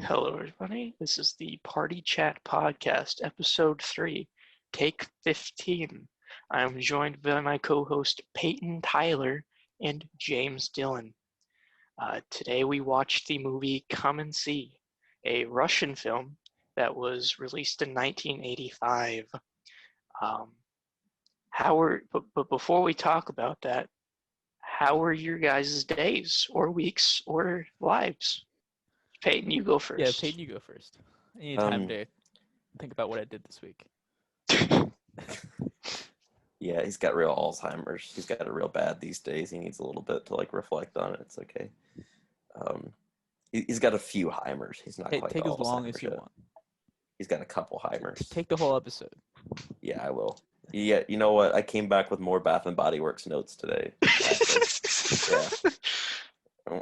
Hello, everybody. This is the Party Chat Podcast, Episode 3, Take 15. I am joined by my co host Peyton Tyler and James Dillon. Today we watched the movie Come and See, a Russian film that was released in 1985. Um, but before we talk about that, how were your guys' days or weeks or lives? Peyton, you go Yeah, first. Peyton, you go first. I need time to think about what I did this week. Yeah, he's got real Alzheimer's. He's got it real bad these days. He needs a little bit to reflect on it. It's okay. He's got a few Heimers. He's not quite Take the as long Alzheimer's as you yet. want. He's got a couple Heimers. Take the whole episode. Yeah, I will. Yeah, you know what? I came back with more Bath and Body Works notes today. Yeah.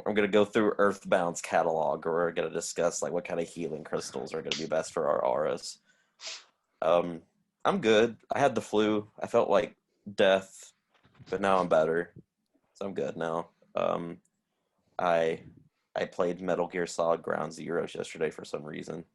I'm gonna go through Earthbound's catalog, or we're gonna discuss what kind of healing crystals are gonna be best for our auras. I'm good. I had the flu. I felt like death, but now I'm better, so I'm good now. I played Metal Gear Solid Ground Zeroes yesterday for some reason.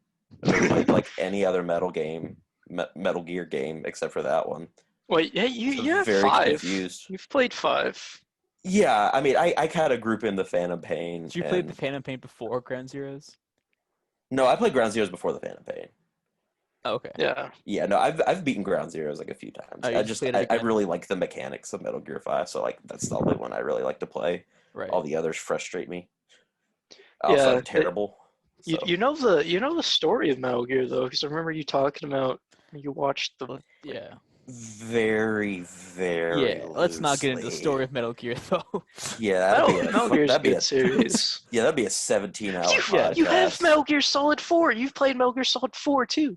I never played any other Metal Gear game except for that one. Wait, yeah, you have very 5. confused. You've played 5. Yeah, I mean, I kind of group in the Phantom Pain. Did you play the Phantom Pain before Ground Zeroes? No, I played Ground Zeroes before the Phantom Pain. Oh, okay. Yeah. Yeah, no, I've beaten Ground Zeroes a few times. I really like the mechanics of Metal Gear 5, so that's the only one I really like to play. Right. All the others frustrate me. Yeah, Also, I'm terrible. You know the story of Metal Gear though, because I remember you talking about you watched the yeah. Very, very. Yeah. Let's not get into the story of Metal Gear though. Yeah, Metal Gear's a good series. Yeah, that'd be a 17-hour podcast. You have Metal Gear Solid 4. You've played Metal Gear Solid 4 too.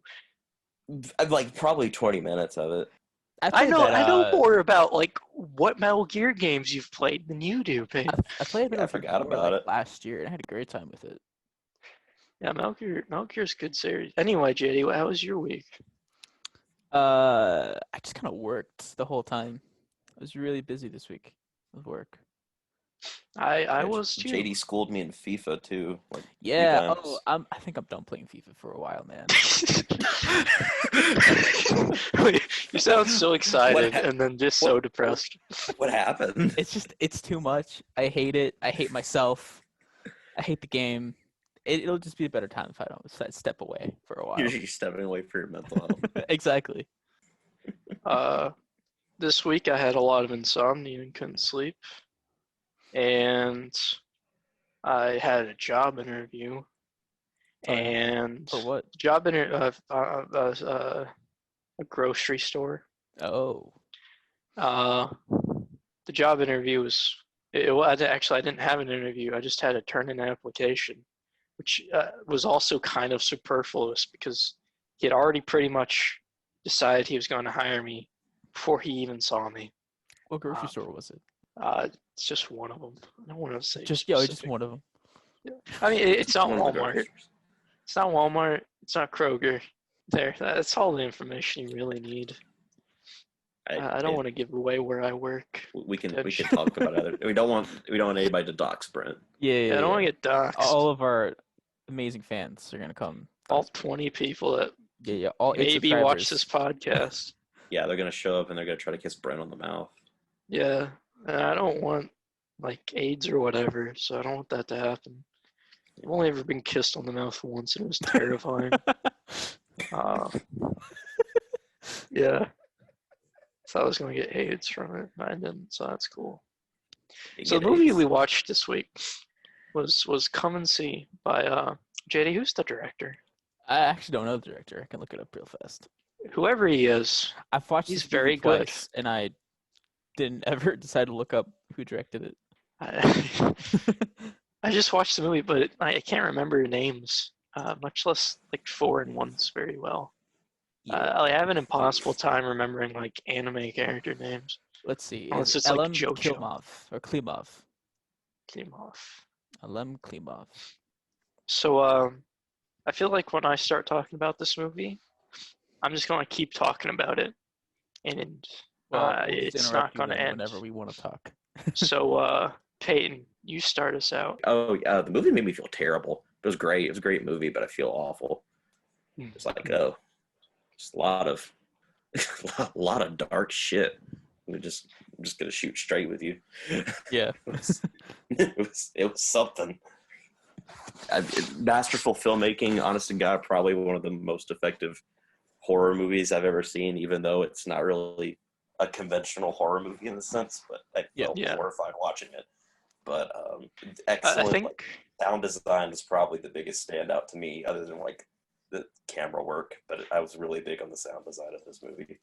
Probably 20 minutes of it. I know more about what Metal Gear games you've played than you do, Pete. I played Metal Gear I forgot about it last year, and I had a great time with it. Yeah, Metal Gear's a good series. Anyway, JD, how was your week? I just kind of worked the whole time. I was really busy this week with work. I was too. JD schooled me in FIFA too. Yeah. I think I'm done playing FIFA for a while, man. You sound so excited and then just so depressed. What happened? It's too much. I hate it. I hate myself. I hate the game. It'll just be a better time if I don't step away for a while. You're stepping away for your mental health. Exactly. This week I had a lot of insomnia and couldn't sleep. And I had a job interview. And for what? Job interview, a grocery store. Oh. The job interview was. I didn't have an interview. I just had to turn in an application, which was also kind of superfluous because he had already pretty much decided he was going to hire me before he even saw me. What grocery store was it? It's just one of them. I don't want to say just one of them. Yeah. I mean, it's not Walmart. It's not Walmart. It's not Kroger. That's all the information you really need. I don't want to give away where I work. We can talk about other. We don't want anybody to dox Brent. Yeah. I don't want to get doxxed. All of our amazing fans are gonna come. All 20 people that all maybe watch this podcast. Yeah, they're gonna show up and they're gonna try to kiss Brent on the mouth. Yeah, and I don't want AIDS or whatever, so I don't want that to happen. I've only ever been kissed on the mouth once, and it was terrifying. Yeah. Thought I was going to get AIDS from it. I didn't, so that's cool. So the movie we watched this week was Come and See by JD. Who's the director? I actually don't know the director. I can look it up real fast. Whoever he is, I've watched. He's very good, and I didn't ever decide to look up who directed it. I just watched the movie, but I can't remember names, much less 4 ones very well. Yeah. I have an impossible time remembering anime character names. Let's see. Unless it's Elem JoJo. Klimov. Klimov. Elem Klimov. So I feel like when I start talking about this movie, I'm just going to keep talking about it, and it's not going to end. Whenever we want to talk. So Peyton, you start us out. Oh, the movie made me feel terrible. It was great. It was a great movie, but I feel awful. It's like, oh, just a lot of a lot of dark shit. I'm just gonna shoot straight with you. Yeah. It was something. Masterful filmmaking, honest to God, probably one of the most effective horror movies I've ever seen, even though it's not really a conventional horror movie in the sense, but I felt horrified watching it. But excellent. I think like, sound design is probably the biggest standout to me, other than like the camera work. But I was really big on the sound design of this movie.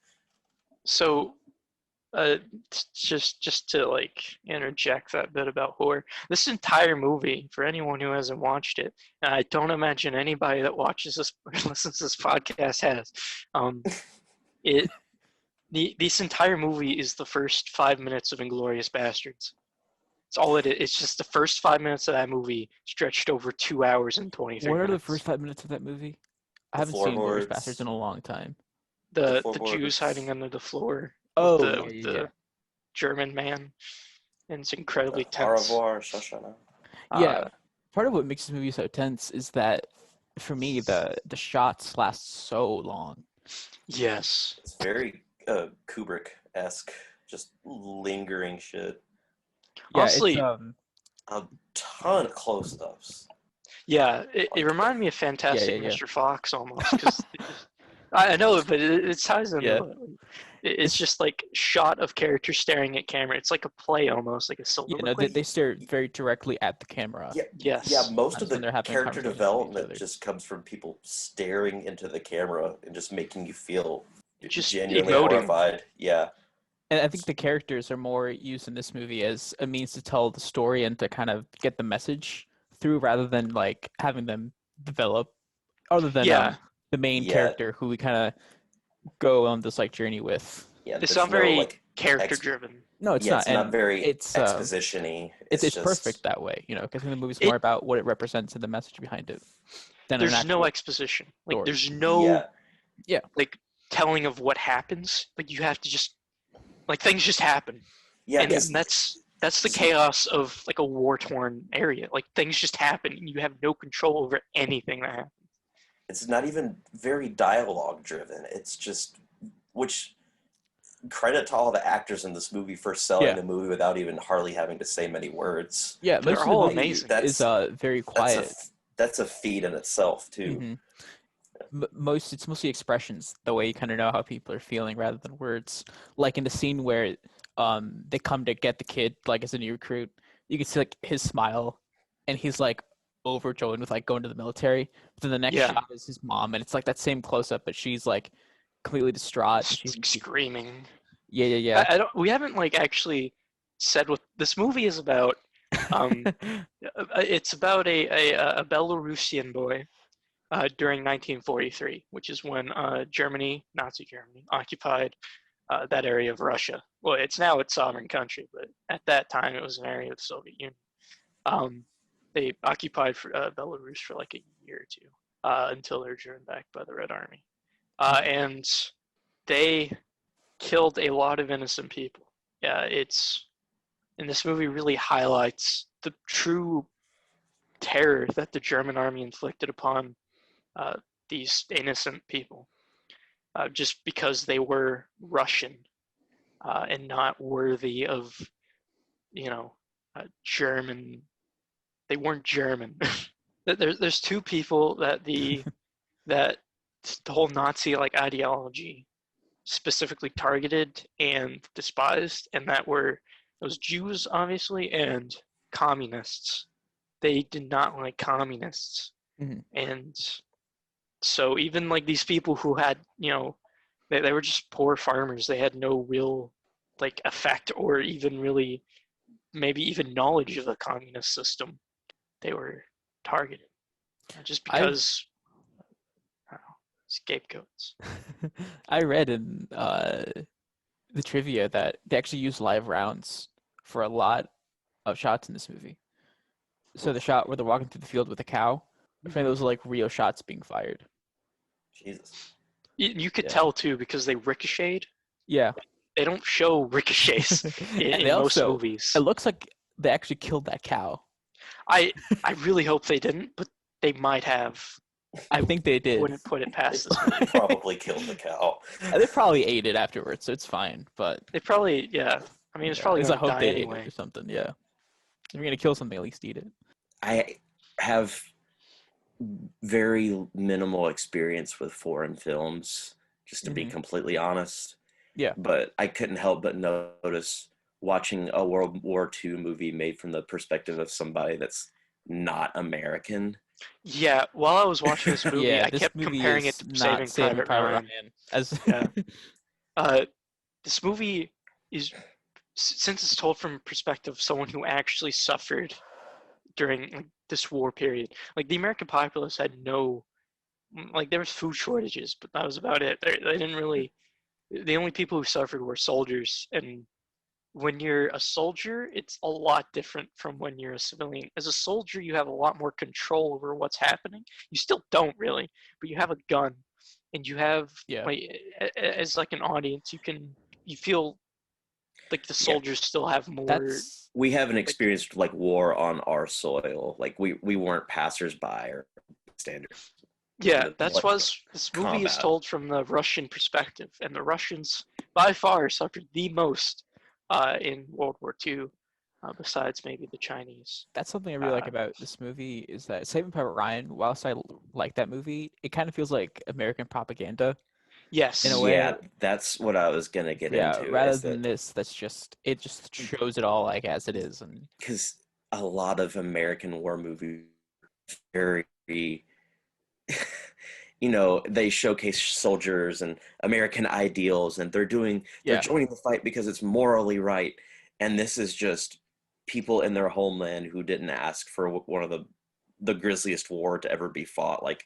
so. Just to like interject that bit about horror. This entire movie, for anyone who hasn't watched it, and I don't imagine anybody that watches this or listens to this podcast has. This entire movie is the first 5 minutes of Inglourious Bastards. It's all it is. It's just the first 5 minutes of that movie stretched over 2 hours and 23 What are minutes. the first 5 minutes of that movie? I The haven't seen Inglourious floorboards. Bastards in a long time. The floorboards. Jews hiding under the floor. Oh, with the German man, and it's incredibly Au tense. revoir, Shoshana. Yeah. Part of what makes this movie so tense is that, for me, the shots last so long. Yes. It's very Kubrick-esque, just lingering shit. Yeah, Honestly, A ton of close-ups. yeah, it reminded me of Fantastic yeah. Mr. Fox almost. Cause I know it, but it ties into it. It's just like shot of characters staring at camera. It's like a play almost, like a soliloquy. They stare very directly at the camera. Yeah, Yes. yeah. Most That's of when the they're having character conversations with each development other. just comes from people staring into the camera and just making you feel Just genuinely emoting. horrified. Yeah, And I think the characters are more used in this movie as a means to tell the story and to kind of get the message through, rather than like having them develop, other than the main character who we kind of go on this like journey with. yeah. It's there's not very no, like, character driven. No, it's yeah, not. it's not and very it's exposition-y. it's just perfect that way, you know, because the movie's more about what it represents and the message behind it. Than an There's no actual exposition. Like story. there's no Yeah, like telling of what happens. Like you have to just like things just happen. yeah. And 'cause that's the chaos of like a war-torn area. Like things just happen and you have no control over anything that happens. it's not even very dialogue-driven. It's just, which credit to all the actors in this movie for selling the movie without even hardly having to say many words. Yeah, They're most all of the movie amazing. is very quiet. That's a feat in itself too. Mhm. It's mostly expressions, the way you kind of know how people are feeling rather than words. Like in the scene where they come to get the kid, like as a new recruit, you can see like his smile, and he's like overjoyed with like going to the military. But then the next shot is his mom, and it's like that same close up, but she's like completely distraught. She's screaming. Yeah. I don't. We haven't like actually said what this movie is about. It's about a Belarusian boy during 1943, which is when Germany, Nazi Germany, occupied that area of Russia. Well, it's now its sovereign country, but at that time it was an area of the Soviet Union. They occupied Belarus for like a year or two until they were driven back by the Red Army. And they killed a lot of innocent people. Yeah, and this movie really highlights the true terror that the German army inflicted upon these innocent people, just because they were Russian and not worthy of, German. They weren't German. There's two people that the whole Nazi like ideology specifically targeted and despised, and that were those Jews, obviously, and communists. They did not like communists. And so even like these people who had, they were just poor farmers. They had no real like effect or even really maybe even knowledge of the communist system. They were targeted just because scapegoats. I read in the trivia that they actually use live rounds for a lot of shots in this movie. So the shot where they're walking through the field with a cow, apparently those are like real shots being fired. Jesus. Yeah. You could tell too because they ricocheted. Yeah. They don't show ricochets in most movies. It looks like they actually killed that cow. I really hope they didn't, but they might have. I think they did. Wouldn't put it past this They movie. probably killed the cow. They probably ate it afterwards, so it's fine. But They probably, yeah. I mean, it's yeah, probably at least I going to hope die they ate it anyway. or something. Yeah. If you're gonna kill something, at least eat it. I have very minimal experience with foreign films, just to be Mhm. completely honest. Yeah. But I couldn't help but notice watching a World War II movie made from the perspective of somebody that's not American. Yeah, while I was watching this movie, Yeah, I this kept movie comparing it is to not Saving Saving Private Private Ryan. Ryan. As Yeah. This movie is, since it's told from a perspective of someone who actually suffered during like this war period. Like the American populace had no, like there was food shortages, but that was about it. They didn't really. The only people who suffered were soldiers, and when you're a soldier, it's a lot different from when you're a civilian. As a soldier, you have a lot more control over what's happening. You still don't really, but you have a gun, and you have Yeah. like as like an audience, you feel like the Yeah. soldiers still have more. that's We haven't experienced like war on our soil. Like we weren't passersby or standard. Yeah, Like, that's was this movie is combat. told from the Russian perspective, and the Russians by far suffered the most in World War II, besides maybe the Chinese. something I really like Uh, about this movie is that Saving Private Ryan, whilst I like that movie, it kind of feels like American propaganda yes, in a way. Yeah, that's what I was gonna get Yeah, into. rather Is than that this, it just shows it all like as it is, and because a lot of American war movies are very they showcase soldiers and American ideals, and they're yeah, joining the fight because it's morally right. And this is just people in their homeland who didn't ask for one of the grisliest war to ever be fought, like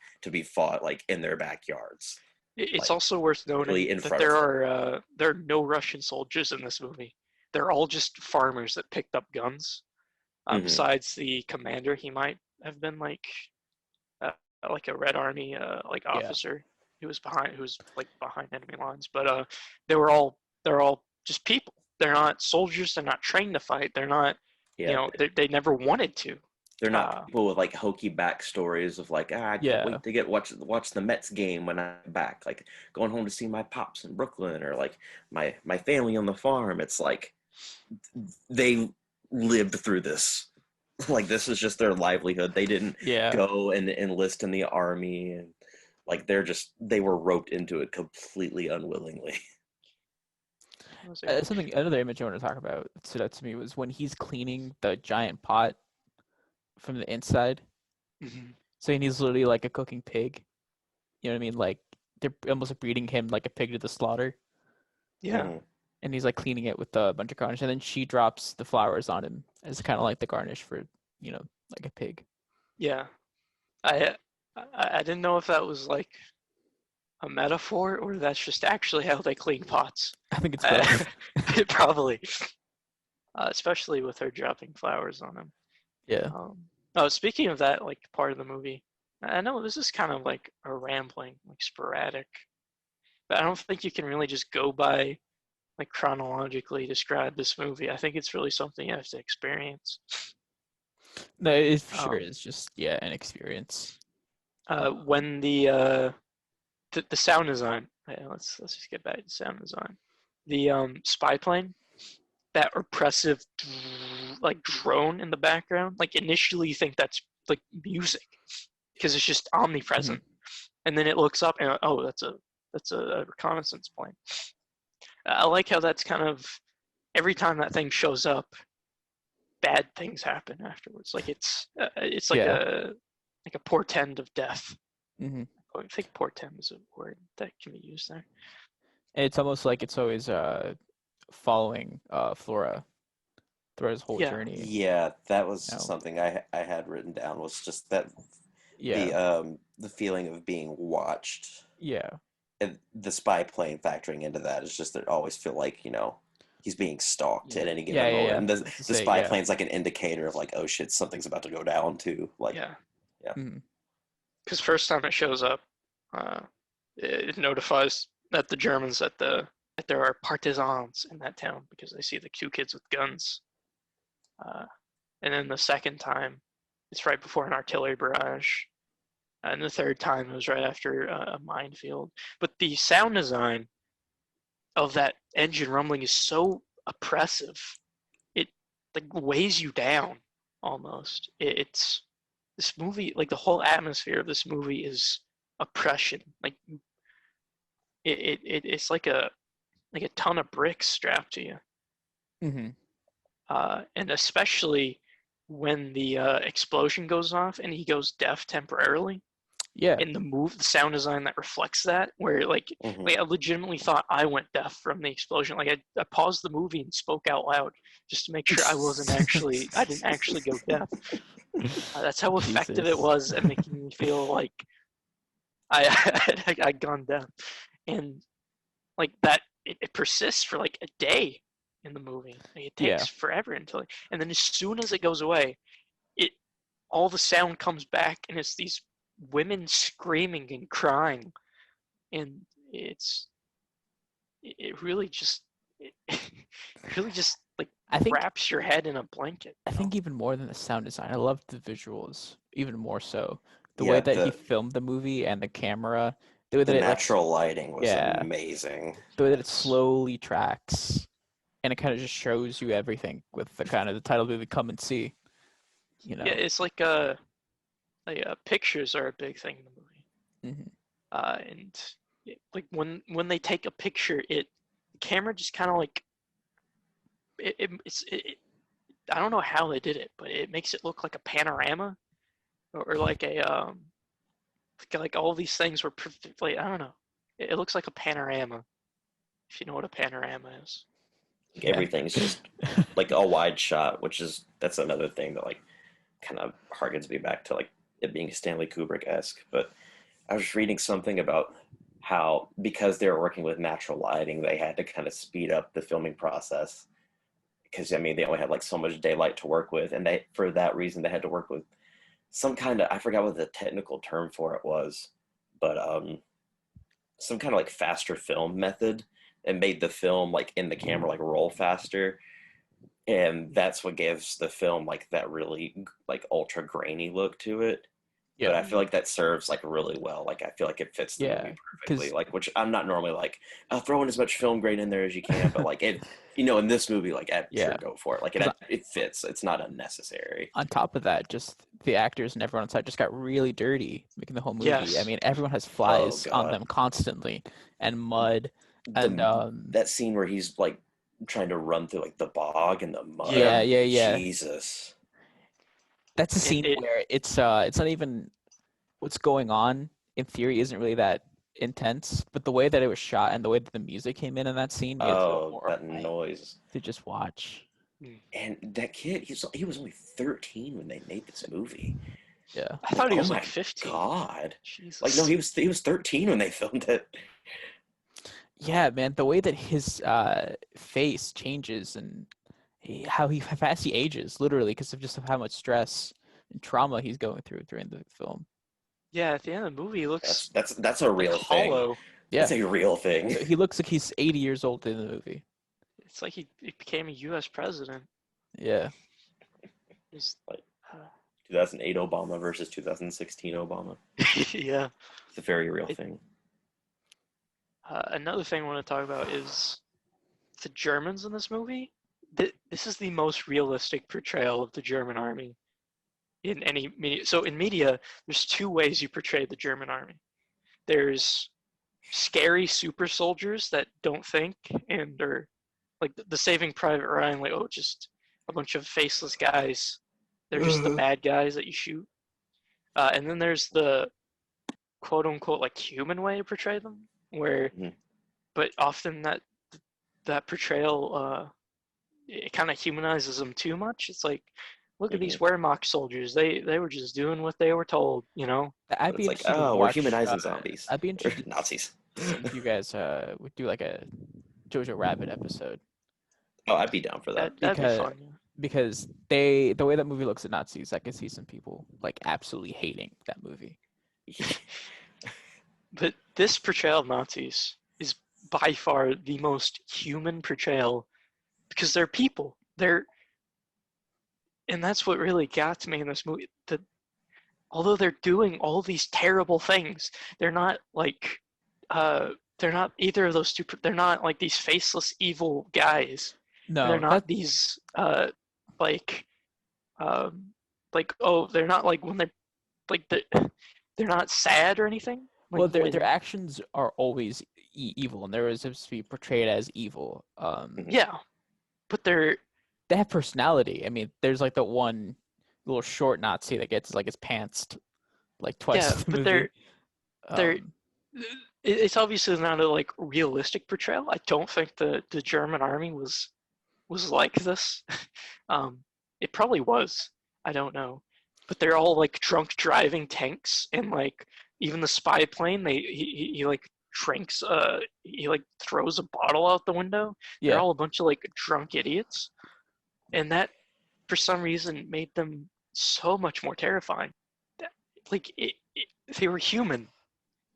in their backyards, it's like also worth really noting in that front of them. there are no Russian soldiers in this movie. They're all just farmers that picked up guns. Hmm. Besides the commander, he might have been uh, like a Red Army like yeah, officer who was like behind enemy lines. But they're all just people. They're not soldiers. They're not trained to fight. They're not, Yeah, they never wanted to. they're not Uh, people with like hokey backstories of like, I can't yeah. wait to watch the Mets game when I'm back, like going home to see my pops in Brooklyn, or like my family on the farm. It's like they lived through this. Like this is just their livelihood. They didn't Yeah. go and enlist in the army, and like they were roped into it completely unwillingly. what was it? Another image I want to talk about that stood out to me was when he's cleaning the giant pot from the inside. Mhm. So he's literally like a cooking pig. You know what I mean? Like they're almost breeding him like a pig to the slaughter, Yeah, Mhm. and he's like cleaning it with a bunch of garnish, and then she drops the flowers on him as kind of like the garnish for like a pig. yeah. I I didn't know if that was like a metaphor or that's just actually how they clean pots. I think it's both. Probably, especially with her dropping flowers on him. Yeah. Oh, speaking of that, like part of the movie, I know this is kind of like a rambling, like sporadic, but I don't think you can really just go by like chronologically describe this movie. I think it's really something you have to experience. No, it for sure Um, is just an experience. when the sound design, yeah, let's just get back to sound design. The spy plane, that oppressive like drone in the background. Like initially you think that's like music because it's just omnipresent, and then it looks up and oh, that's a reconnaissance plane. I like how that's kind of every time that thing shows up, bad things happen afterwards. Like it's Yeah. like a portend of death. hmm I think portend is a word that can be used there. And it's almost like it's always following Flora's whole Yeah, journey. Yeah, that was No. something I had written down, was just that Yeah. the feeling of being watched. Yeah. And the spy plane factoring into that is just that I always feel like, he's being stalked at any Yeah. given Yeah. moment. And To the say, spy yeah. plane's like an indicator of like, oh shit, something's about to go down too. Like, yeah. yeah. Mhm. Because first time it shows up, uh, it notifies that the Germans that there are partisans in that town because they see the two kids with guns. And then the second time, it's right before an artillery barrage. and the third time it was right after a minefield. But the sound design of that engine rumbling is so oppressive. It like weighs you down almost. It's this movie, like the whole atmosphere of this movie is oppression. Like it's like a ton of bricks strapped to you. Mm-hmm. And especially when the explosion goes off and he goes deaf temporarily. Yeah. In the sound design that reflects that, where like I legitimately thought I went deaf from the explosion. Like I paused the movie and spoke out loud just to make sure I didn't actually go deaf. That's how effective it Jesus. was at making me feel like I'd gone deaf, and like that it persists for like a day in the movie. Like, it takes forever until, and then as soon as it goes away, all the sound comes back, and it's these women screaming and crying, and it really just it really just like I think wraps your head in a blanket. I think even more than the sound design, I loved the visuals even more so. The Yeah, way that he filmed the movie and the camera, the way the that it natural lighting was yeah, amazing. the way that it slowly tracks, and it kind of just shows you everything with the kind of the title movie "Come and See." You know. Yeah, it's like pictures are a big thing in the movie. Mm-hmm. And like when they take a picture, the camera just kind of like I don't know how they did it, but it makes it look like a panorama, or like a like all these things were perfectly. I don't know. It looks like a panorama, if you know what a panorama is. Yeah. Everything's just like a wide shot, that's another thing that like kind of harkens me back to like it being Stanley Kubrick-esque. But I was reading something about how because they were working with natural lighting, they had to kind of speed up the filming process because I mean they only had like so much daylight to work with, and they for that reason they had to work with some kind of I forgot what the technical term for it was, but some kind of like faster film method and made the film like in the camera like roll faster, and that's what gives the film like that really like ultra grainy look to it. But I feel like that serves like really well. Like I feel like it fits the movie perfectly. Like which I'm not normally like I'll throw in as much film grain in there as you can, but like it, in this movie, like sure go for it. Like it fits. It's not unnecessary. On top of that, just the actors and everyone on set just got really dirty making the whole movie. Yes. I mean, everyone has flies on them constantly and mud and that scene where he's like trying to run through like the bog and the mud. Yeah. Jesus. That's a scene where it's not even what's going on in theory isn't really that intense, but the way that it was shot and the way that the music came in that scene made it so that noise to just watch. And that kid, he was only 13 when they made this movie. Yeah, I thought he was like 15. God, Jesus. like no, he was 13 when they filmed it. Yeah, man, the way that his face changes and how fast he ages, literally, because of just how much stress and trauma he's going through during the film. Yeah, at the end of the movie, he looks that's a real thing. Hollow. Yeah, it's a real thing. He looks like he's 80 years old in the movie. It's like he became a U.S. president. Yeah. It's like 2008 Obama versus 2016 Obama. Yeah. It's a very real thing. Another thing I want to talk about is the Germans in this movie. This is the most realistic portrayal of the German army in any media. So in media, there's two ways you portray the German army. There's scary super soldiers that don't think and are like the Saving Private Ryan, like, oh, just a bunch of faceless guys. They're just the bad guys that you shoot. And then there's the quote unquote like human way to portray them, where but often that portrayal it kind of humanizes them too much. It's like, look at these Wehrmacht soldiers. They were just doing what they were told, you know. I'd be interested to we're watch, humanizing zombies. I'd be interested Nazis. If you guys would do like a Jojo Rabbit episode. Oh, I'd be down for that. That'd be fun. Yeah. Because the way that movie looks at Nazis, I can see some people like absolutely hating that movie. But this portrayal of Nazis is by far the most human portrayal because they're people. And that's what really got to me in this movie. although they're doing all these terrible things, they're not like they're not either of those two. They're not like these faceless evil guys. They're No, that not these like um oh, they're not like when they're like they're not sad or anything. Like well, their when actions are always evil, and they're supposed to be portrayed as evil. yeah, but they're They have personality. I mean, there's like the one little short Nazi that gets like his pants like twice yeah, in the but movie. they're Um, it's obviously not a like realistic portrayal. I don't think the German army was like this. um, it probably was. I don't know, but they're all like drunk driving tanks, and like even the spy plane, he like drinks. He like throws a bottle out the window. They're yeah, all a bunch of like drunk idiots, and that for some reason made them so much more terrifying. Like they were human.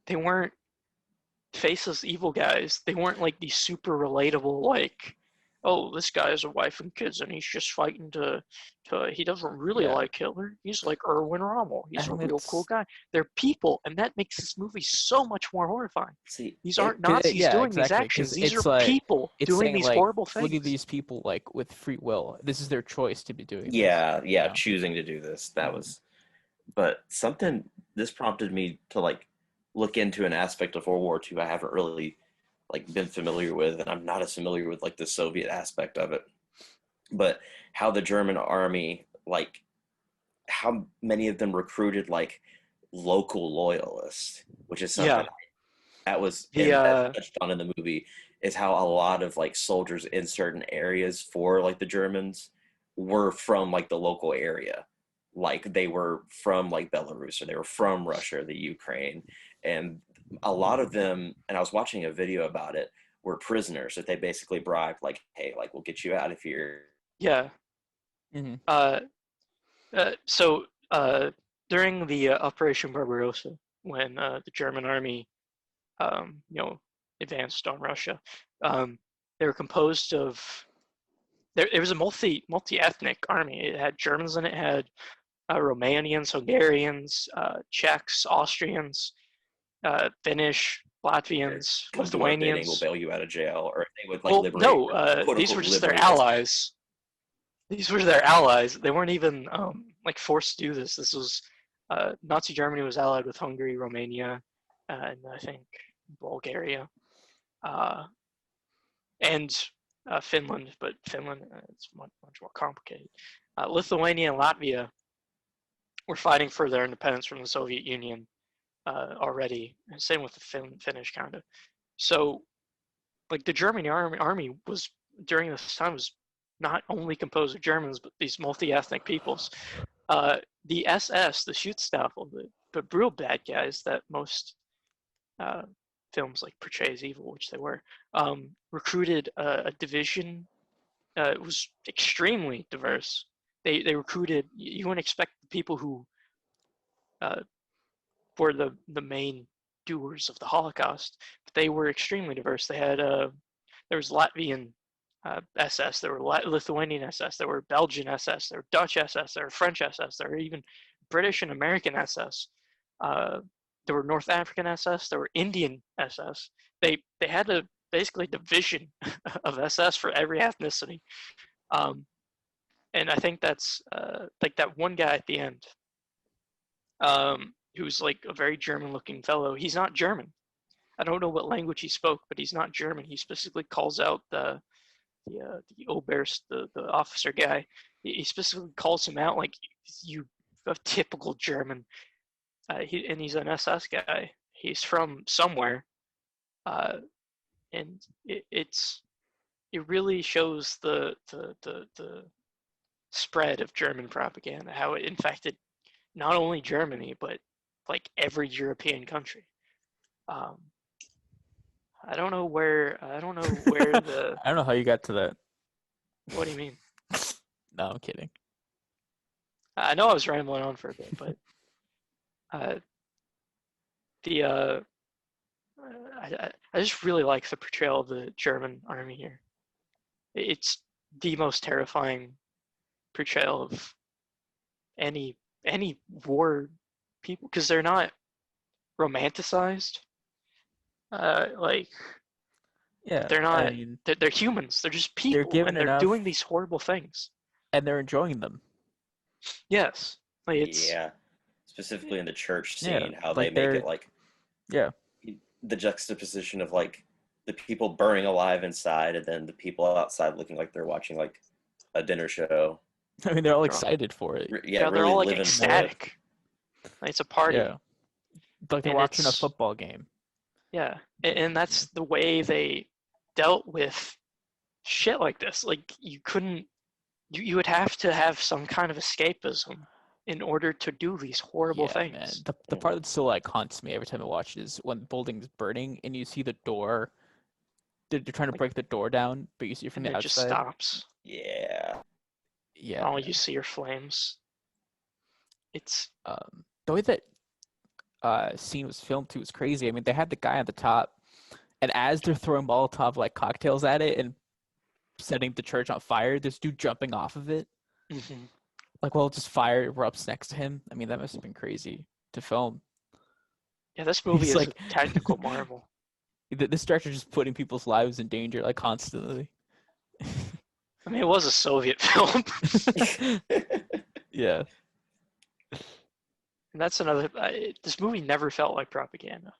They weren't faceless evil guys. They weren't like these super relatable like, oh, this guy has a wife and kids and he's just fighting to he doesn't really yeah. like Hitler. He's like Erwin Rommel. He's a And real cool it's guy. They're people, and that makes this movie so much more horrifying. See, These it, aren't Nazis yeah, doing these exactly. actions. Because These it's are like people it's doing saying these like, horrible look at things. these people like with free will. This is their choice to be doing this. yeah, You yeah, know? choosing to do this. That Mhm. was, but something this prompted me to like look into an aspect of World War II I haven't really like been familiar with, and I'm not as familiar with like the Soviet aspect of it. But how the German army, like how many of them recruited like local loyalists, which is something Yeah. that was The and that's touched on in the movie, is how a lot of like soldiers in certain areas for like the Germans were from like the local area, like they were from like Belarus or they were from Russia or the Ukraine, and a lot of them, and I was watching a video about it, were prisoners that they basically bribed, like, hey, like we'll get you out of here. yeah. Mhm. Uh, so during the Operation Barbarossa, when the German army you know, advanced on Russia. They were composed of it was a multi-ethnic army. It had Germans in it, had Romanians, Hungarians, Czechs, Austrians, Finnish, Latvians, Come do our bidding, we'll Lithuanians. bail you out of jail, or if they would like Well, liberate, no, quote these were unquote, just their liberate us. allies. These were their allies. They weren't even like forced to do this. This was Nazi Germany was allied with Hungary, Romania, and I think Bulgaria. Uh, and Finland, but Finland is much, much more complicated. Lithuania and Latvia were fighting for their independence from the Soviet Union already. Same with the Finnish, kind of. So, like the German army was during this time was not only composed of Germans but these multi-ethnic peoples. The SS, the Schutzstaffel, the real bad guys that most uh, films like portray as evil, which they were, recruited a division. It was extremely diverse. They recruited. You wouldn't expect the people who uh, were the main doers of the Holocaust, but they were extremely diverse. They had there was Latvian SS, there were Lithuanian SS, there were Belgian SS, there were Dutch SS, there were French SS, there were even British and American SS. Uh, there were North African SS, there were Indian SS. They had a basically division of SS for every ethnicity. Um, and I think that's like that one guy at the end, who's like a very German-looking fellow. He's not German. I don't know what language he spoke, but he's not German. He specifically calls out the Oberst, the officer guy. He specifically calls him out like, you a typical German. And he's an SS guy. He's from somewhere, and it really shows the spread of German propaganda, how it infected not only Germany but like every European country. Um, I don't know where the. I don't know how you got to that. What do you mean? No, I'm kidding. I know I was rambling on for a bit, but the I just really like the portrayal of the German army here. It's the most terrifying portrayal of any war people because they're not romanticized. Like Yeah, they're I not. mean, They're humans. They're just they're people, given and they're enough, doing these horrible things. and they're enjoying them. Yes, like it's Yeah, specifically in the church Yeah, scene, how they like make it they're like yeah, the juxtaposition of like the people burning alive inside, and then the people outside looking like they're watching like a dinner show. I mean, they're all They're all- excited for it. Yeah, they're really all like living for it. ecstatic. Like, it's a party. Yeah, like they're And watching a it's- football game. Yeah, and that's the way they dealt with shit like this. Like you couldn't, you would have to have some kind of escapism in order to do these horrible Yeah, things. man. The part that still like haunts me every time I watch it is when the building's burning and you see the door. They're trying to Like- break the door down, but you see it from And the it just outside. stops. Yeah, Yeah, And all man. you see are flames. It's The way that scene was filmed too was crazy. I mean, they had the guy on the top, and as they're throwing Molotov like cocktails at it and setting the church on fire, this dude jumping off of it, mhm. like while just fire erupts next to him. I mean, that must have been crazy to film. Yeah, this movie He's is like- a technical marvel. This director just putting people's lives in danger like constantly. I mean, it was a Soviet film, Yeah, and that's another. This movie never felt like propaganda,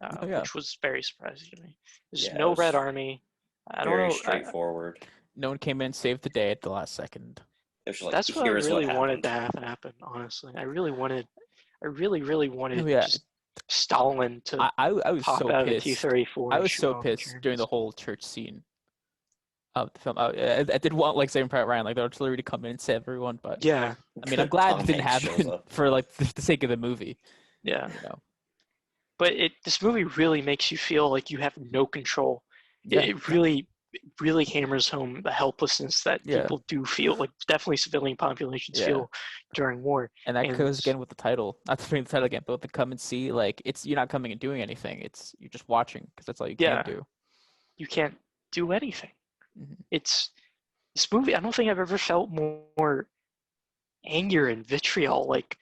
Oh, yeah. which was very surprising to me. There's Yeah, it no was Red Army. I don't very know. straightforward. no one came in and saved the day at the last second. It was just like, That's what I here's really what wanted happened. to happen. Honestly, I really wanted yeah. just Stalin to I was pop so out of a pissed. T-34. I and was shoot so all pissed during the Germans. whole church scene of the film. I did want like Saving Private Ryan, like the artillery to come in and save everyone, but Yeah, I mean, I'm glad Tom it didn't Hanks shows happen up. for like the sake of the movie. yeah. You know? But this movie really makes you feel like you have no control. Yeah, It really hammers home the helplessness that Yeah. people do feel, like definitely civilian populations Yeah. feel during war. and that goes and- again with the title. Not to bring the title again, but with the come and see, like you're not coming and doing anything. It's you're just watching because that's all you Yeah. can do. You can't do anything. Mhm. It's this movie. I don't think I've ever felt more anger and vitriol. Like,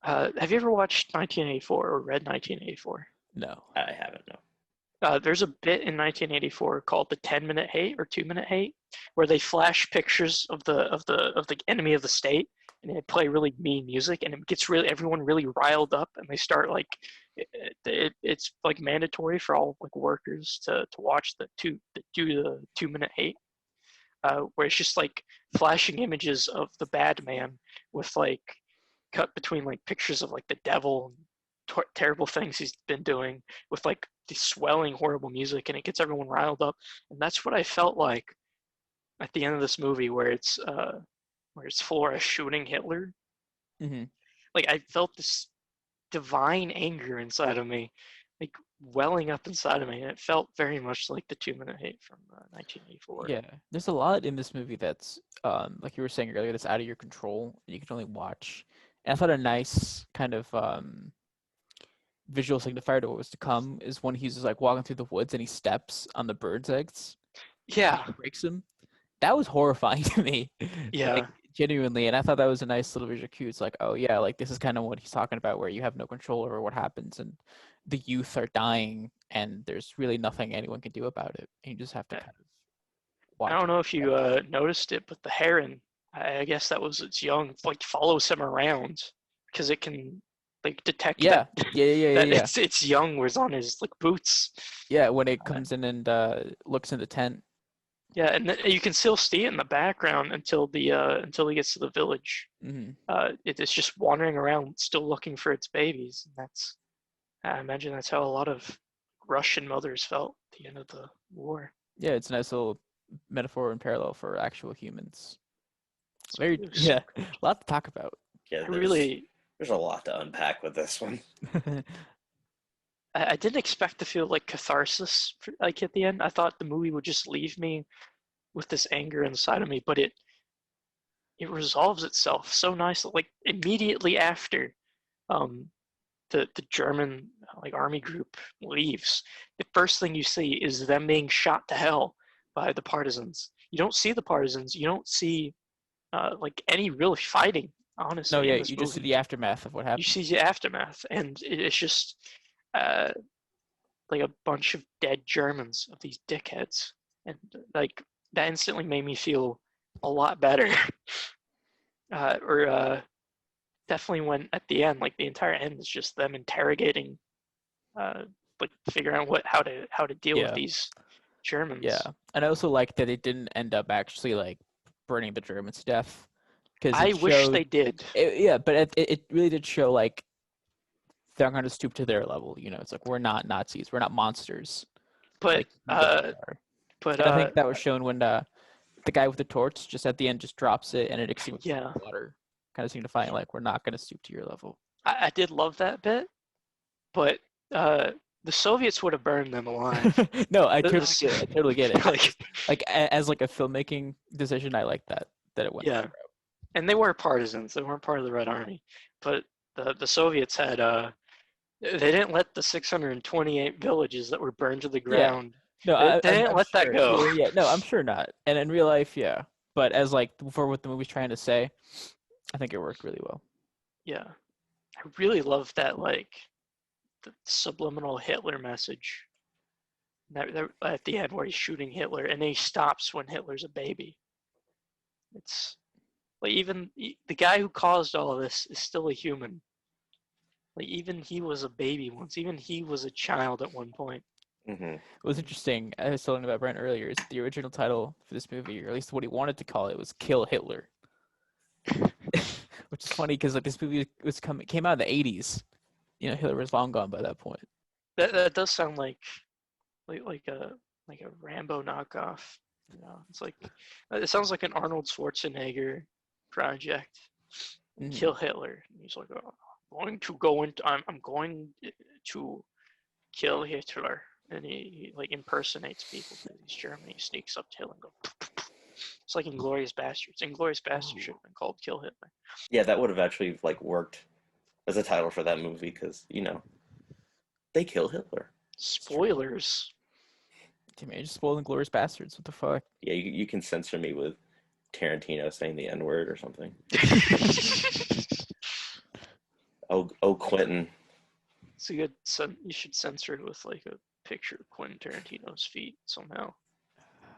have you ever watched 1984 or read 1984? No. I haven't, no. There's a bit in 1984 called the 10-minute hate or 2-minute hate, where they flash pictures of the enemy of the state, and they play really mean music, and it gets everyone really riled up, and they start like it's like mandatory for all like workers to watch the 2-minute hate, where it's just like flashing images of the bad man with like cut between like pictures of like the devil and terrible things he's been doing with like the swelling horrible music, and it gets everyone riled up. And that's what I felt like at the end of this movie, where it's Flora shooting Hitler. hmm Like I felt this divine anger inside of me, like welling up inside of me, and it felt very much like the 2-minute hate from 1984. Yeah, there's a lot in this movie that's like you were saying earlier, that's out of your control and you can only watch. And I thought a nice kind of visual signifier to what was to come is when he's just like walking through the woods and he steps on the bird's eggs. Yeah, And breaks them. That was horrifying to me. yeah, Like, genuinely, and I thought that was a nice little visual cue. It's like, oh yeah, like this is kind of what he's talking about, where you have no control over what happens, and the youth are dying, and there's really nothing anyone can do about it. And you just have to Yeah. kind of watch. I don't it. know if you noticed it, but the heron, I guess that was its young, like follows him around because it can like detect Yeah, that, yeah. that its young was on his like boots. Yeah, when it comes in and looks in the tent. Yeah, and you can still see it in the background until he gets to the village. hmm It's just wandering around, still looking for its babies. And I imagine that's how a lot of Russian mothers felt at the end of the war. Yeah, it's a nice little metaphor and parallel for actual humans. It's- Very it was so yeah, good. a lot to talk about. Yeah, I really, there's a lot to unpack with this one. I didn't expect to feel like catharsis like at the end. I thought the movie would just leave me with this anger inside of me, but it resolves itself so nicely. Like immediately after the German like army group leaves, the first thing you see is them being shot to hell by the partisans. You don't see the partisans. You don't see like any real fighting honestly, No, in yeah, this you just see movie. the aftermath of what You happened. see the aftermath, and it's just uh, like a bunch of dead Germans of these dickheads, and like that instantly made me feel a lot better. Or definitely when at the end, like the entire end is just them interrogating, uh, like figuring out how to deal with Yeah, these yeah. Germans. And I also like that it didn't end up actually like burning the Germans to death, because I it wish showed they did, yeah, but it really did show like they're going to stoop to their level. You know, it's like we're not Nazis, we're not monsters but like you guys are. but And I think that was shown when the guy with the torch just at the end just drops it and it extinguishes yeah, the water, kind of signifying like we're not going to stoop to your level. I did love that bit, but uh, the Soviets would have burned them alive. No, I totally This- get it. I totally get it. like, As like a filmmaking decision, I like that it went yeah, that route. and they were partisans. They weren't part of the Red Army, but the Soviets had they didn't let the 628 villages that were burned to the Yeah. ground. No, They didn't I'm let that sure. go. Yeah, yeah. No, I'm sure not. And in real life, yeah. But as like for what the movie's trying to say, I think it worked really well. Yeah, I really love that, like the subliminal Hitler message that at the end where he's shooting Hitler and he stops when Hitler's a baby. It's like even the guy who caused all of this is still a human. Like even he was a baby once. Even he was a child at one point. Hmm. What was interesting, I was telling about Brent earlier, is the original title for this movie, or at least what he wanted to call it, was "Kill Hitler," which is funny because like this movie came out in the '80s. You know, Hitler was long gone by that point. That does sound like a Rambo knockoff. You know, it's like it sounds like an Arnold Schwarzenegger project. Mhm. Kill Hitler. And he's like, oh, I'm going to go into. I'm going to kill Hitler, and he like impersonates people because he's German. He sneaks up to Hitler and goes. It's like Inglorious Bastards. Inglorious Bastards should have been called Kill Hitler. Yeah, that would have actually like worked as a title for that movie because they kill Hitler. Spoilers. Damn, man, just spoiling Glorious Bastards. What the fuck? Yeah, you can censor me with Tarantino saying the N word or something. Oh, Quentin. It's a good. You should censor it with like a picture of Quentin Tarantino's feet somehow.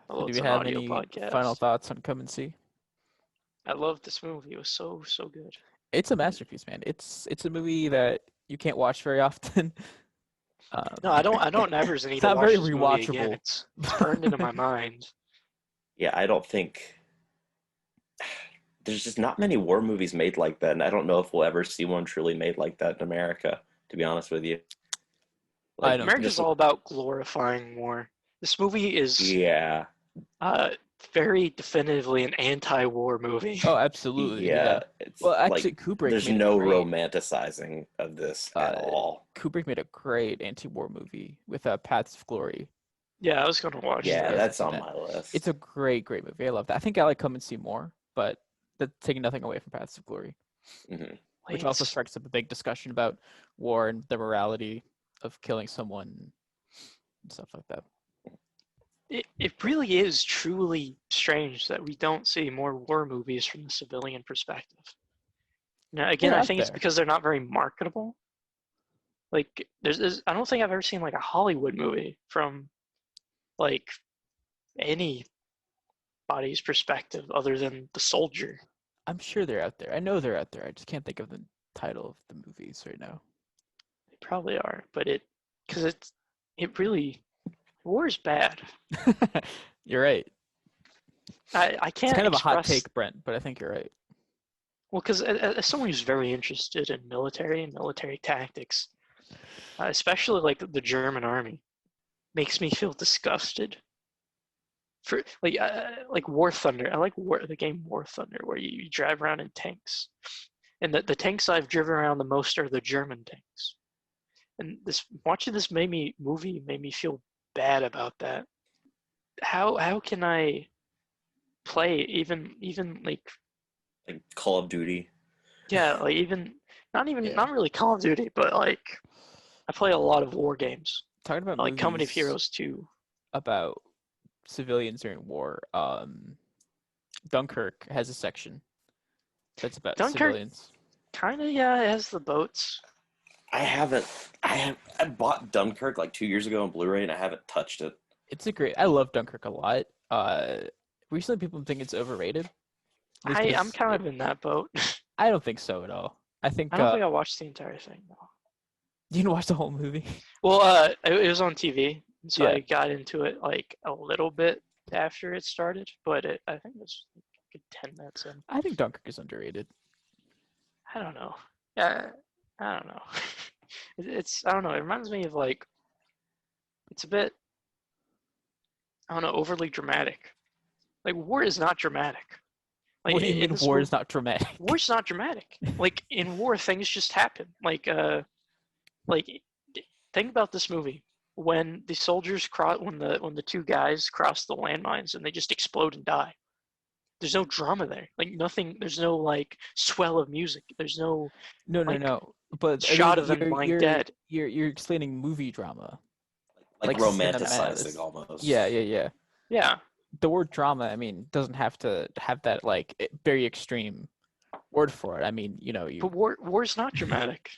Although Do it's we an have audio any podcast. final thoughts on Come and See? I love this movie. It was so good. It's a masterpiece, man. It's a movie that you can't watch very often. No, I don't ever need It's to not watch very this movie again. rewatchable. It's burned into my mind. Yeah, I don't think there's just not many war movies made like that, and I don't know if we'll ever see one truly made like that in America. To be honest with you, I like don't America's just all about glorifying war. This movie is yeah, very definitively an anti-war movie. Oh, absolutely. yeah. Yeah. It's Well, like actually, Kubrick there's made a no great. romanticizing of this at Uh, all. Kubrick made a great anti-war movie with Paths of Glory. Yeah, I was gonna watch You Yeah, guys that. have that's seen on that. my list. It's a great movie. I love that. I think I like Come and See more, but that's taking nothing away from Paths of Glory, Mhm. which also strikes up a big discussion about war and the morality of killing someone and stuff like that. It really is truly strange that we don't see more war movies from the civilian perspective. Now, again, They're I out think it's there. because they're not very marketable. Like, there's I don't think I've ever seen like a Hollywood movie from like anybody's perspective other than the soldier. I'm sure they're out there. I know they're out there. I just can't think of the title of the movies right now. They probably are, but because it really war is bad. You're right. I It's can't kind of a hot express take, Brent, but I think you're right. well because as someone who's very interested in military and military tactics, especially like the German army, makes me feel disgusted. For like War Thunder, I like the game War Thunder, where you drive around in tanks, and the tanks I've driven around the most are the German tanks. And watching this movie made me feel bad about that. How can I play even like Like Call of Duty. yeah like even Yeah. not really Call of Duty, but like I play a lot of war games Talking about like Company of movies Heroes 2. about civilians during war, Dunkirk has a section That's about Dunkirk- civilians. Kind of, yeah, it has the boats. I bought Dunkirk like 2 years ago on Blu-ray, and I haven't touched it. It's a great. I love Dunkirk a lot. Recently people think it's overrated. At least I'm because kind of in that boat. I don't think so at all. I think I don't think I watched the entire thing, though. you didn't watch the whole movie. Well, it was on TV, so Yeah. I got into it like a little bit after it started, but I think it was like a good 10 minutes in. I think Dunkirk is underrated. I don't know. Yeah, I don't know. I don't know. It reminds me of like, it's a bit, I don't know, overly dramatic. Like war is not dramatic. Like, What do you in mean this war movie- is not dramatic? War's not dramatic. Like in war, things just happen. Like think about this movie when the soldiers when the two guys cross the landmines and they just explode and die. There's no drama there. Like nothing. There's no like swell of music. There's no No. like, But I shot mean, of them you're, lying you're, dead. You're explaining movie drama. Like Like romanticizing cinemas. almost. Yeah. Yeah. The word drama, I mean, doesn't have to have that like very extreme word for it. I mean, you. But war's not dramatic.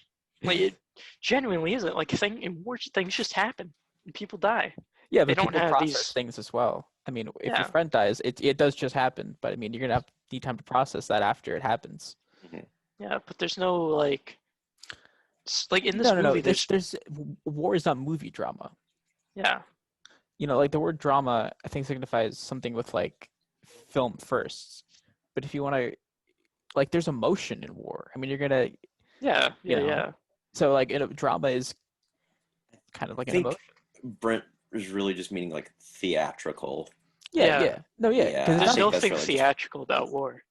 Like it genuinely isn't. Like in war, things just happen and people die. Yeah, they but don't people have process these- things as well. I mean, if Yeah. your friend dies, it does just happen. But I mean, you're gonna need time to process that after it happens. Yeah, but there's no like, like in this No. movie. There's war is not movie drama. Yeah. Like the word drama, I think signifies something with like film first. But if you want to, like, there's emotion in war. I mean, you're gonna. Yeah. You know, Yeah. So like, drama is kind of like I an think emotion. Brent is really just meaning like theatrical. Yeah. No, Yeah, because I There's think that's nothing really just- theatrical about war.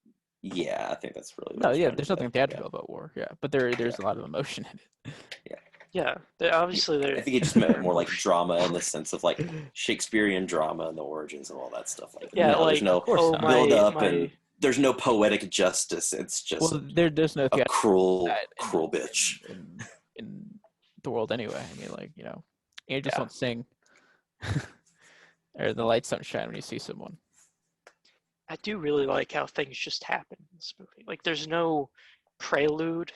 Yeah, I think that's really. what no, it's yeah. trying There's to nothing say. theatrical about war. Yeah, but there's a lot of emotion in it. Yeah. Obviously, I think it just meant more like drama in the sense of like Shakespearean drama and the origins and all that stuff. Like, Yeah, there's like no course not. build up and there's no poetic justice. It's just Well, there's no a theatrical cruel, that cruel bitch. in the world anyway. I mean, like, angels Yeah. don't sing, or the lights don't shine when you see someone. I do really like how things just happen in this movie. Like, there's no prelude.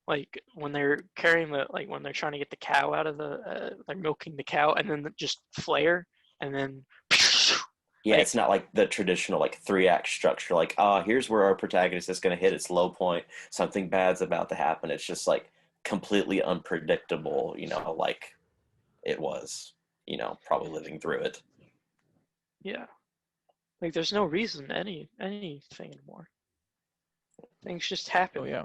Like when they're carrying when they're trying to get the cow out of they're milking the cow, and then just flare, and then. Yeah, Like- it's not like the traditional like 3-act structure. Like, here's where our protagonist is going to hit its low point. Something bad's about to happen. It's just like completely unpredictable. Like it was. Probably living through it. Yeah. Like there's no reason anything anymore. Things just happen. Oh yeah.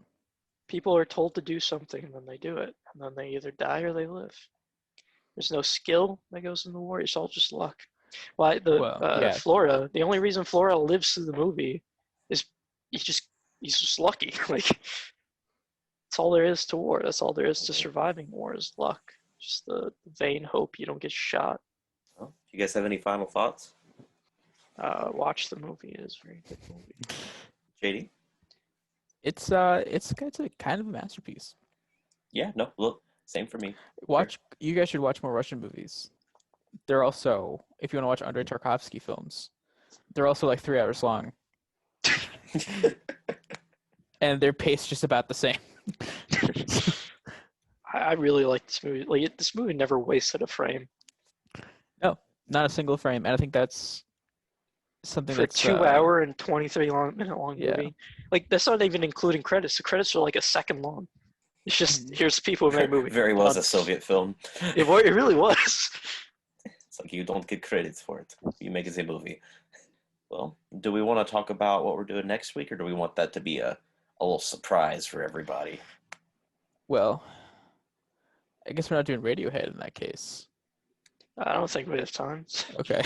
People are told to do something and then they do it. And then they either die or they live. There's no skill that goes in the war. It's all just luck. Why yeah. Flora, the only reason Flora lives through the movie is he's just lucky. Like that's all there is to war. That's all there is to surviving war is luck. Just the vain hope you don't get shot. Well, do you guys have any final thoughts? Watch the movie. It is a very good movie. JD? It's a kind of a masterpiece. Yeah, no, look, same for me. You guys should watch more Russian movies. They're also, if you want to watch Andrei Tarkovsky films, they're also like 3 hours long, and they're paced just about the same. I really like this movie. Like this movie never wasted a frame. Not a single frame, and I think that's something For a that's 2-hour and 23-minute long yeah. movie. Like that's not even including credits. The credits are like a second long. It's just Mhm. here's people who made movie. Very was a Done. Soviet film. It really was. It's like you don't get credits for it. You make it a movie. Well, do we want to talk about what we're doing next week, or do we want that to be a little surprise for everybody? Well, I guess we're not doing Radiohead in that case. I don't think we have time. Okay.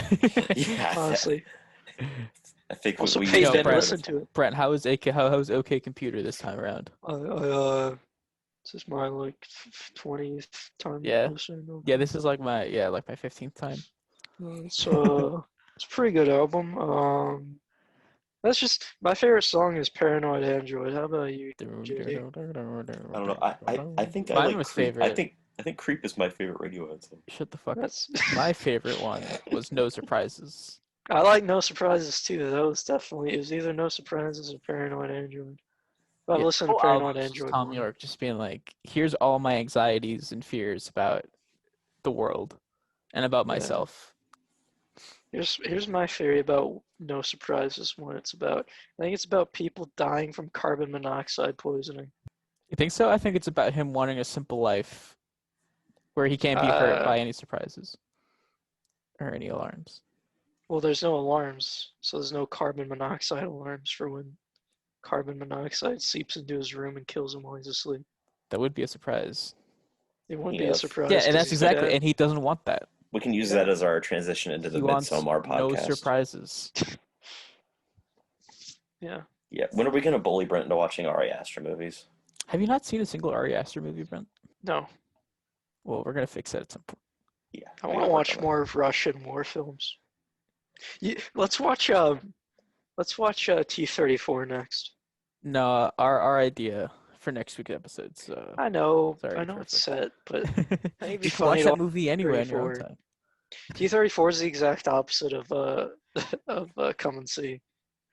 Yeah, Honestly. I think Also, we pay know, Ben to Brad. listen to it. Brent, how's OK Computer this time around? This is my like 20th time Yeah. listening. Yeah, this is like my 15th time. It's it's a pretty good album. That's just my favorite song is Paranoid Android. How about you? I don't know. I think I Mine like was Creep. favorite. I think Creep is my favorite Radiohead song. Shut the fuck up. That's My favorite one was No Surprises. I like No Surprises too. That was definitely it was either No Surprises or Paranoid Android. Well, I Yeah, listened the to whole album Paranoid is just Android Tom one. York just being like, here's all my anxieties and fears about the world and about Yeah. myself. Here's my theory about No Surprises. What it's about. I think it's about people dying from carbon monoxide poisoning. You think so? I think it's about him wanting a simple life where he can't be hurt Uh, by any surprises or any alarms. well, there's no alarms, so there's no carbon monoxide alarms for when carbon monoxide seeps into his room and kills him while he's asleep. That would be a surprise. It wouldn't be a Yes. surprise. Yeah, and 'cause that's he's exactly, dead. and he doesn't want that. We can use Yeah. that as our transition into the He wants Midsommar no podcast. surprises. Yeah. Yeah. When are we gonna bully Brent into watching Ari Aster movies? Have you not seen a single Ari Aster movie, Brent? No. Well, we're gonna fix that at some point. Yeah. I we want to gotta work watch on more of Russian war films. Let's watch T-34 next. No, our idea for next week's episodes. I know, It's already it's perfect. set, but I think it'd be You can watch funny to that watch movie anywhere in your own 34. time. T-34 is the exact opposite of Come and See.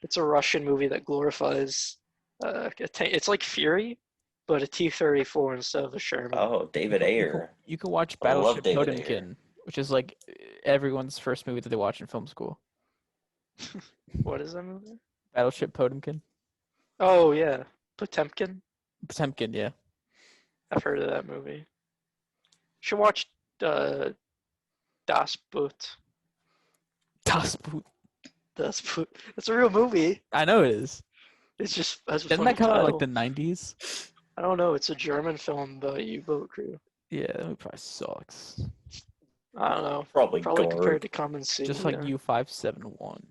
It's a Russian movie that glorifies it's like Fury, but a T-34 instead of a Sherman. that. Oh, David Ayer. You can watch I love Battleship David Ayer. Potemkin, which is like everyone's first movie that they watch in film school. What is that movie? Battleship Potemkin. Oh yeah, Potemkin. Potemkin, yeah. I've heard of that movie. Should watch Das Boot. Das Boot. Das Boot. That's a real movie. I know it is. It's just has a Didn't funny that come out title. like the 90s? I don't know. It's a German film about a U-boat crew. Yeah, that movie probably sucks. I don't know. Probably Probably gore. compared to Come and See. Just like yeah. U571.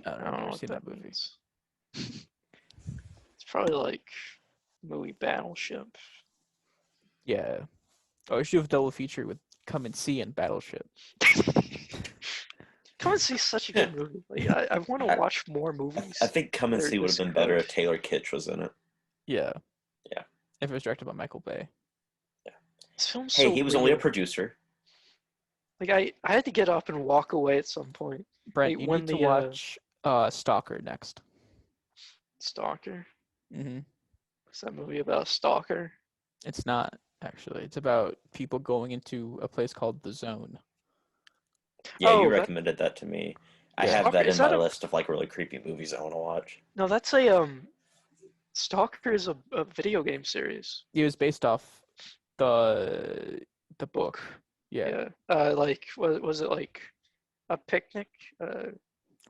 I don't I know. I've don't know never what seen that movie. means. It's probably like movie Battleship. Yeah. Oh, we should do a double feature with Come and See and Battleship. Come and See is such a good movie. Like I want to watch more movies. I think Come and They're See would have this been better close. if Taylor Kitsch was in it. Yeah. Yeah. If it was directed by Michael Bay. This film's Hey, so he was only a weird. producer. Like I had to get up and walk away at some point. Brent, Wait, you when need to the, watch Stalker next. Stalker. Mm-hmm. Is that movie about a stalker? It's not, actually. It's about people going into a place called The Zone. Yeah, Oh, you that- recommended that to me. I Yeah. have that Is in my that a- list of like really creepy movies I want to watch. No, that's a Stalker is a video game series. It was based off the book. Yeah. Like what was it like a picnic?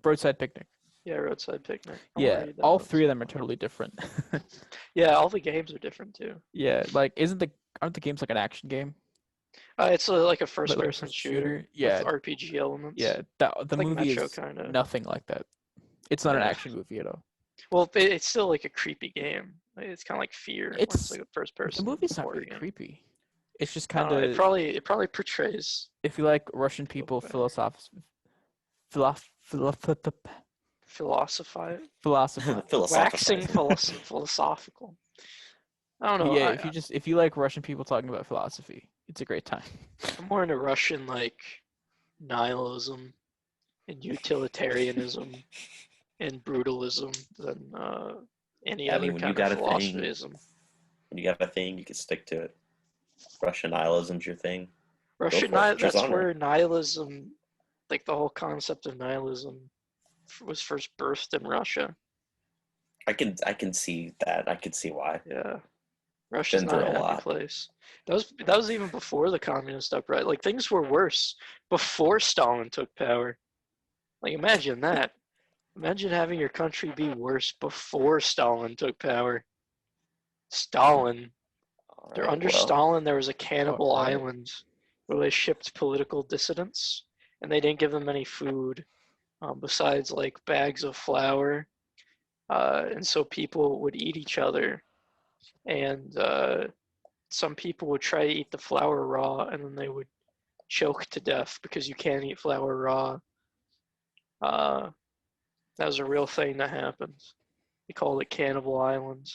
Roadside Picnic. Yeah, Roadside Picnic. I wanna Yeah. read that All book three of them are sometime. totally different. Yeah, all the games are different too. Yeah. Like, aren't the games like an action game? It's like a Like a first-person first shooter Yeah. with RPG elements. Yeah. The like movie Metro is kinda. nothing like that. It's not an Yeah. action movie at all. Well, it's still like a creepy game. Like, it's kind of like Fear. Where It's- it's like a first-person. The movie's not horror really game. creepy. It's just I don't kind know, of, it probably portrays if you like Russian people better. philosophize. philosophy, Philosophize. waxing philosophical. I don't know. Yeah, if you like Russian people talking about philosophy, it's a great time. I'm more into Russian like nihilism and utilitarianism and brutalism than any I other mean, when you kind got of a thing- philosophism. When you got a thing, you can stick to it. Russian nihilism's your thing. Russian for it, that's genre. where nihilism, like the whole concept of nihilism, was first birthed in Russia. I can see that. I can see why. Yeah, Russia's Been not a through a happy lot. place. That was even before the communist uprising. Like things were worse before Stalin took power. Like imagine that. Imagine having your country be worse before Stalin took power. Stalin. Alright, Under well, Stalin, there was a cannibal Alright. island where they shipped political dissidents, and they didn't give them any food besides like bags of flour, and so people would eat each other, and some people would try to eat the flour raw, and then they would choke to death because you can't eat flour raw. That was a real thing that happened. They called it Cannibal Island.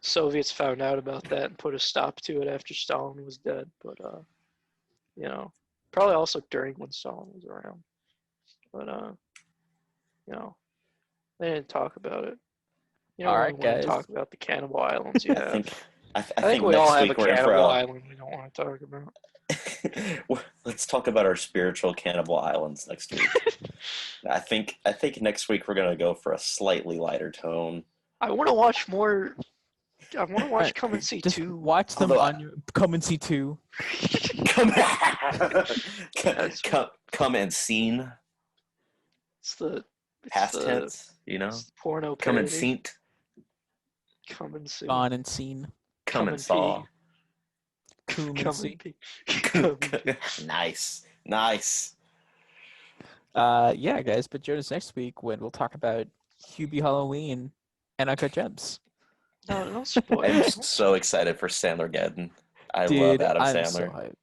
Soviets found out about that and put a stop to it after Stalin was dead. But you know, probably also during when Stalin was around. But you know, they didn't talk about it. You don't Alright, really want to guys. talk about the Cannibal Islands you I have. think I I think think we all next have a week we're in for Cannibal a. Island we don't want to talk about. Let's talk about our spiritual cannibal islands next week. I think next week we're gonna go for a slightly lighter tone. I want to watch more. I want to watch Alright, Come and See Just 2. watch them Although on your Come and See 2. Come, That's- come and seen It's the past the, tense. it's the porno Come and parody. seen. Come and See. Gone and Seen. Come and saw. Coom and Come See. and Pee. Come and Pee. Nice. Yeah, guys, but join us next week when we'll talk about Hubie Halloween and Uncut Gems. No, don't spoil I'm it. so excited for Sandler Geddon. I Dude, love Adam I'm Sandler. so hyped.